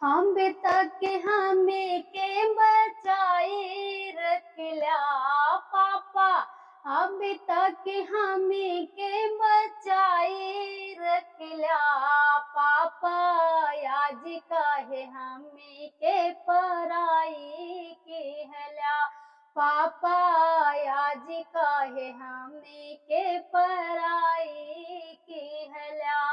हम तक हमें के बचाए रखला पापा। हम तक हमें के बचाए रखला पापा। आज काहे हमें के पराई कहला पापा। आज काहे हमें के पराई कहला।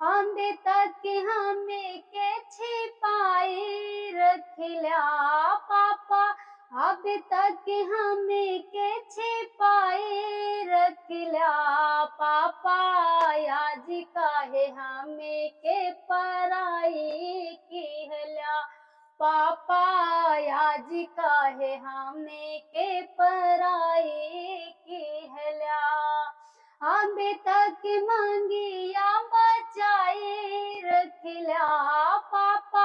हम तक हमें के छिपाई रखला पापा। अब तक हमें के छिपाई रखला पापा। आज काहे हमें के पराई कहला पापा। आज काहे हमें के पराई कहला। अब तक मंगिया बचाए रखला पापा।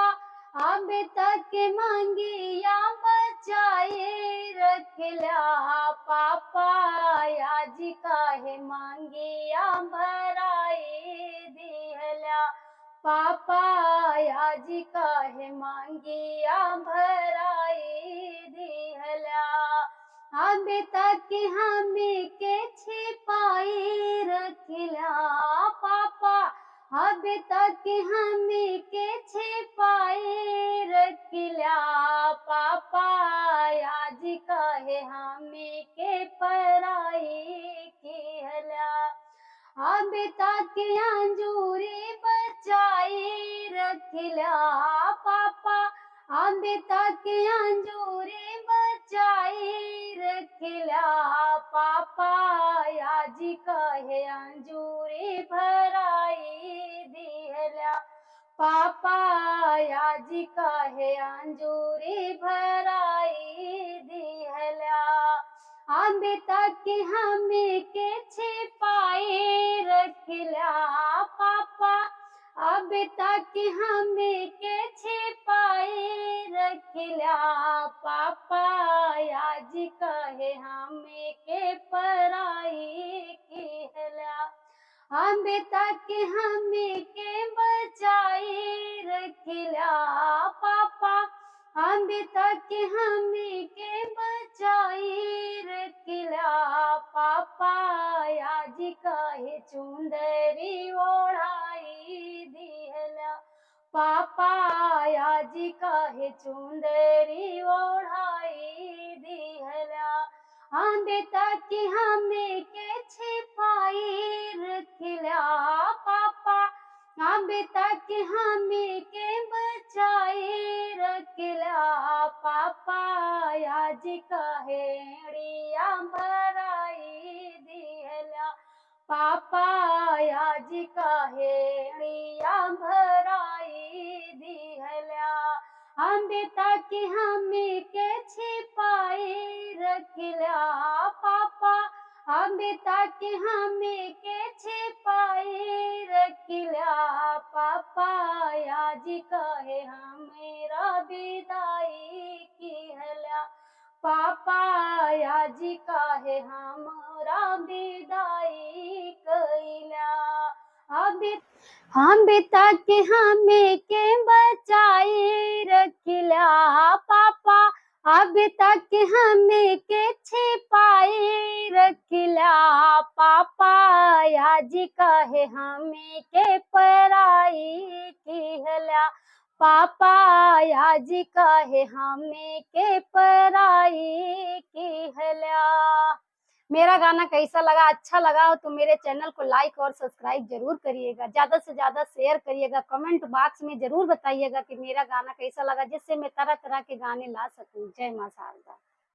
अब तक मंगिया बचाए रखला पापा। आज काहे मंगिया भराए दिहला पापा। आज काहे मंगिया भराए दिहला। अब तक हमें के छिपाई रखला पापा। अब तक हमें के छिपाई रखला पापा। आज काहे हमें के पराई कहला। अब तक अंजूरी बचाई रखला पापा। अब तक अंजूरी बचाई रखला पापा। आज काहे अंजूरी भराई दिहला पापा। आज काहे अंजूरी भराई दिहला। अब तक हमें के छिपाए रखला पापा। अब तक हमें के छिपाए रखला पापा। आज काहे हमें के पराई कहला। अब तक हमें के बचाए रखला पापा। अब तक हमें के बचाए रखला पापा। आज काहे चुंदरी ओढ़ाई दिहला पापा। आज काहे चुंदरी ओढ़ाई दिहला। अब तक हमें के छिपाई रखला पापा। अब तक हमें के बचाए रखला पापा। आज काहे अड़िया भराई दिहला पापा। आज काहे अड़िया भराई दिहला। अब तक हमें के छिपाए रखला पापा। अब तक हमें के छिपाए रखला पापा। आज काहे हमेरा विदाई कहला पापा। आज काहे हमरा विदाई कइला। हम तक हमें के बचाए रखला पापा। अब तक हमें के छिपाए रखला पापा। आज काहे हमें के पराई कहला पापा। आज काहे हमें के पराई कहला। मेरा गाना कैसा लगा, अच्छा लगा हो तो मेरे चैनल को लाइक और सब्सक्राइब जरूर करिएगा। ज्यादा से ज्यादा शेयर करिएगा। कमेंट बॉक्स में जरूर बताइएगा कि मेरा गाना कैसा लगा, जिससे मैं तरह तरह के गाने ला सकूं। जय मां शारदा।